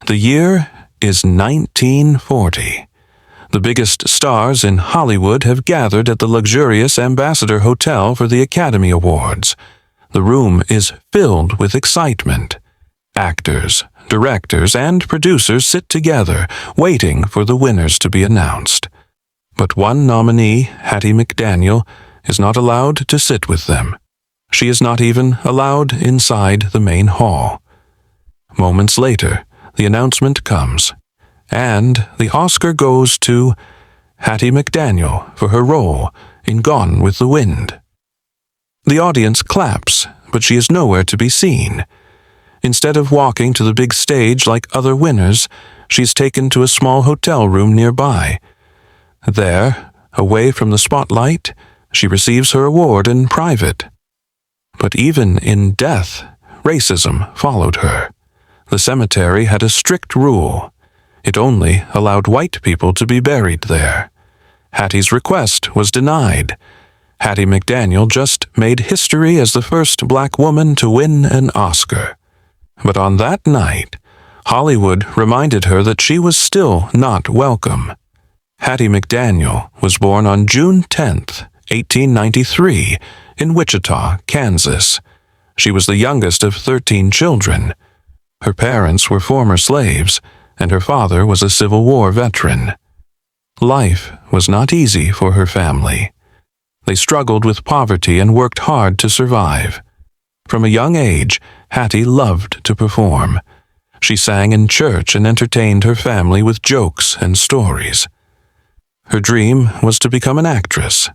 The year is 1940. The biggest stars in Hollywood have gathered at the luxurious Ambassador Hotel for the Academy Awards. The room is filled with excitement. Actors, directors, and producers sit together, waiting for the winners to be announced. But one nominee, Hattie McDaniel, is not allowed to sit with them. She is not even allowed inside the main hall. Moments later, the announcement comes, and the Oscar goes to Hattie McDaniel for her role in Gone with the Wind. The audience claps, but she is nowhere to be seen. Instead of walking to the big stage like other winners, she is taken to a small hotel room nearby. There, away from the spotlight, she receives her award in private. But even in death, racism followed her. The cemetery had a strict rule. It only allowed white people to be buried there. Hattie's request was denied. Hattie McDaniel just made history as the first black woman to win an Oscar. But on that night, Hollywood reminded her that she was still not welcome. Hattie McDaniel was born on June 10, 1893, in Wichita, Kansas. She was the youngest of 13 children. Her parents were former slaves, and her father was a Civil War veteran. Life was not easy for her family. They struggled with poverty and worked hard to survive. From a young age, Hattie loved to perform. She sang in church and entertained her family with jokes and stories. Her dream was to become an actress.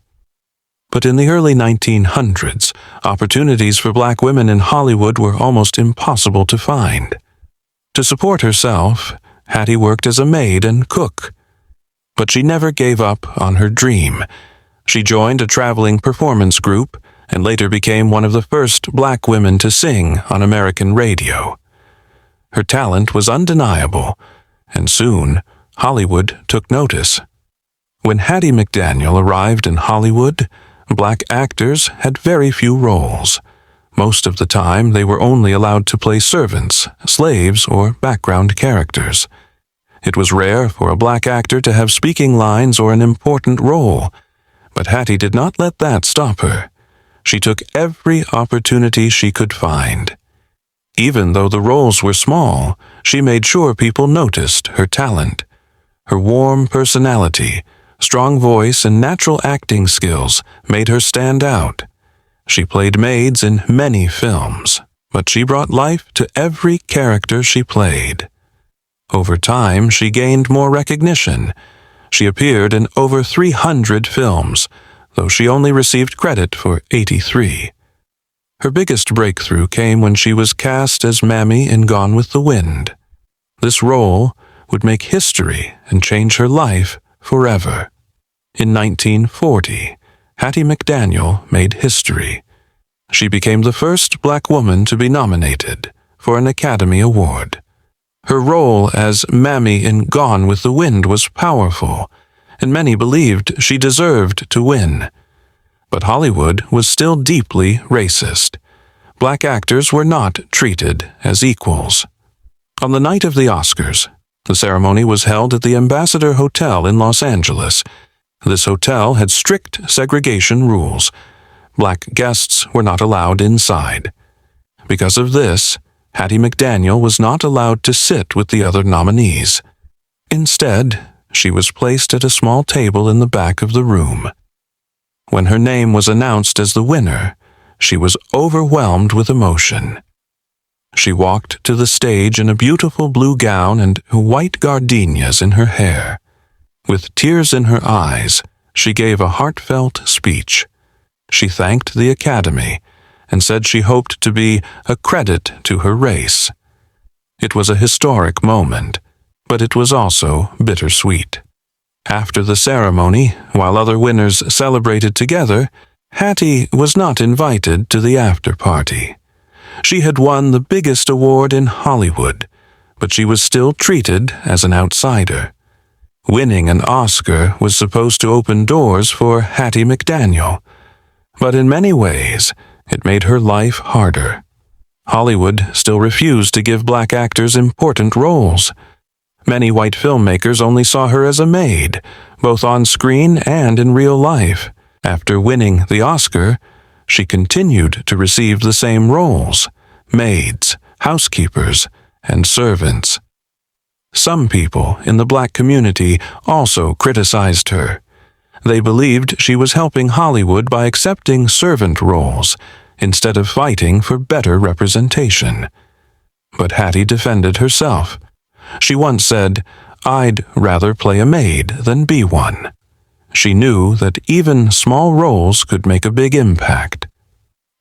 But in the early 1900s, opportunities for black women in Hollywood were almost impossible to find. To support herself, Hattie worked as a maid and cook. But she never gave up on her dream. She joined a traveling performance group and later became one of the first black women to sing on American radio. Her talent was undeniable, and soon Hollywood took notice. When Hattie McDaniel arrived in Hollywood, black actors had very few roles. Most of the time, they were only allowed to play servants, slaves, or background characters. It was rare for a black actor to have speaking lines or an important role, but Hattie did not let that stop her. She took every opportunity she could find. Even though the roles were small, she made sure people noticed her talent. Her warm personality, strong voice, and natural acting skills made her stand out. She played maids in many films, but she brought life to every character she played. Over time, she gained more recognition. She appeared in over 300 films, though she only received credit for 83. Her biggest breakthrough came when she was cast as Mammy in Gone with the Wind. This role would make history and change her life forever. In 1940, Hattie McDaniel made history. She became the first black woman to be nominated for an Academy Award. Her role as Mammy in Gone with the Wind was powerful, and many believed she deserved to win. But Hollywood was still deeply racist. Black actors were not treated as equals. On the night of the Oscars, the ceremony was held at the Ambassador Hotel in Los Angeles. This hotel had strict segregation rules. Black guests were not allowed inside. Because of this, Hattie McDaniel was not allowed to sit with the other nominees. Instead, she was placed at a small table in the back of the room. When her name was announced as the winner, she was overwhelmed with emotion. She walked to the stage in a beautiful blue gown and white gardenias in her hair. With tears in her eyes, she gave a heartfelt speech. She thanked the Academy and said she hoped to be a credit to her race. It was a historic moment, but it was also bittersweet. After the ceremony, while other winners celebrated together, Hattie was not invited to the after-party. She had won the biggest award in Hollywood, but she was still treated as an outsider. Winning an Oscar was supposed to open doors for Hattie McDaniel, but in many ways, it made her life harder. Hollywood still refused to give black actors important roles. Many white filmmakers only saw her as a maid, both on screen and in real life. After winning the Oscar, she continued to receive the same roles: maids, housekeepers, and servants. Some people in the black community also criticized her. They believed she was helping Hollywood by accepting servant roles instead of fighting for better representation. But Hattie defended herself. She once said, "I'd rather play a maid than be one." She knew that even small roles could make a big impact.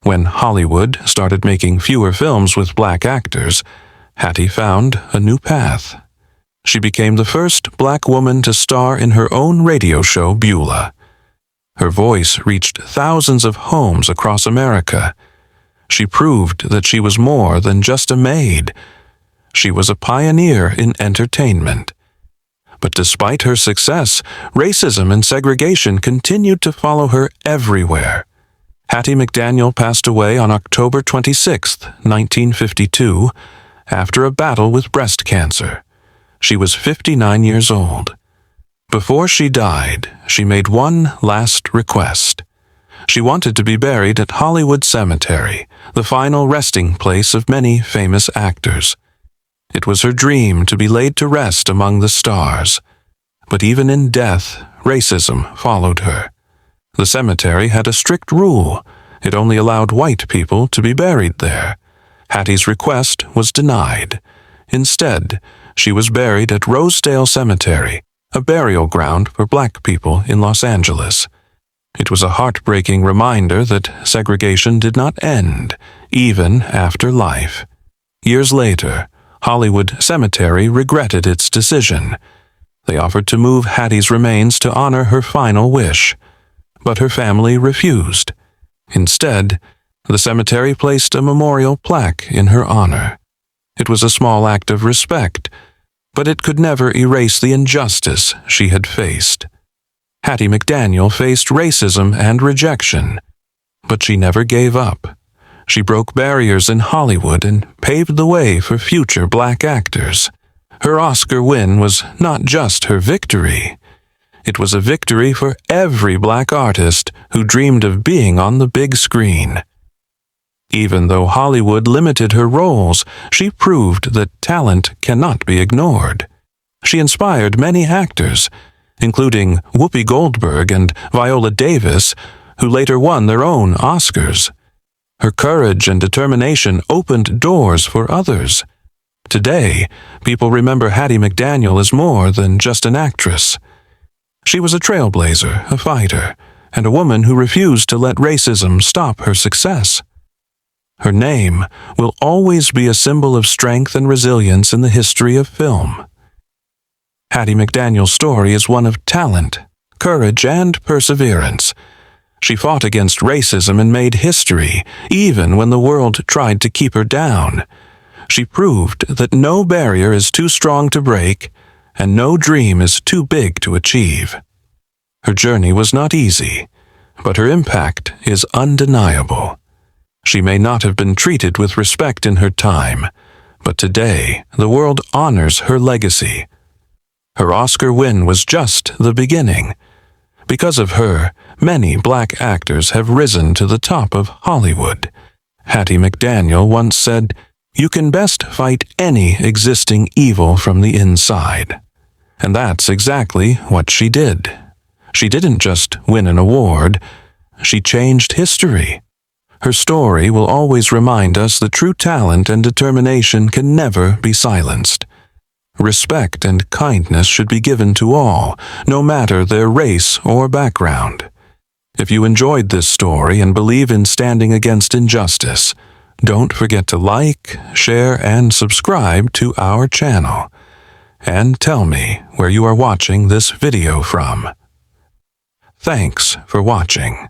When Hollywood started making fewer films with black actors, Hattie found a new path. She became the first black woman to star in her own radio show, Beulah. Her voice reached thousands of homes across America. She proved that she was more than just a maid. She was a pioneer in entertainment. But despite her success, racism and segregation continued to follow her everywhere. Hattie McDaniel passed away on October 26, 1952, after a battle with breast cancer. She was 59 years old. Before she died, she made one last request. She wanted to be buried at Hollywood Cemetery, the final resting place of many famous actors. It was her dream to be laid to rest among the stars. But even in death, racism followed her. The cemetery had a strict rule. It only allowed white people to be buried there. Hattie's request was denied. Instead, she was buried at Rosedale Cemetery, a burial ground for black people in Los Angeles. It was a heartbreaking reminder that segregation did not end, even after life. Years later, Hollywood Cemetery regretted its decision. They offered to move Hattie's remains to honor her final wish, but her family refused. Instead, the cemetery placed a memorial plaque in her honor. It was a small act of respect, but it could never erase the injustice she had faced. Hattie McDaniel faced racism and rejection, but she never gave up. She broke barriers in Hollywood and paved the way for future black actors. Her Oscar win was not just her victory. It was a victory for every black artist who dreamed of being on the big screen. Even though Hollywood limited her roles, she proved that talent cannot be ignored. She inspired many actors, including Whoopi Goldberg and Viola Davis, who later won their own Oscars. Her courage and determination opened doors for others. Today, people remember Hattie McDaniel as more than just an actress. She was a trailblazer, a fighter, and a woman who refused to let racism stop her success. Her name will always be a symbol of strength and resilience in the history of film. Hattie McDaniel's story is one of talent, courage, and perseverance. She fought against racism and made history, even when the world tried to keep her down. She proved that no barrier is too strong to break, and no dream is too big to achieve. Her journey was not easy, but her impact is undeniable. She may not have been treated with respect in her time, but today the world honors her legacy. Her Oscar win was just the beginning. Because of her, many black actors have risen to the top of Hollywood. Hattie McDaniel once said, "You can best fight any existing evil from the inside." And that's exactly what she did. She didn't just win an award, she changed history. Her story will always remind us that true talent and determination can never be silenced. Respect and kindness should be given to all, no matter their race or background. If you enjoyed this story and believe in standing against injustice, don't forget to like, share, and subscribe to our channel. And tell me where you are watching this video from. Thanks for watching.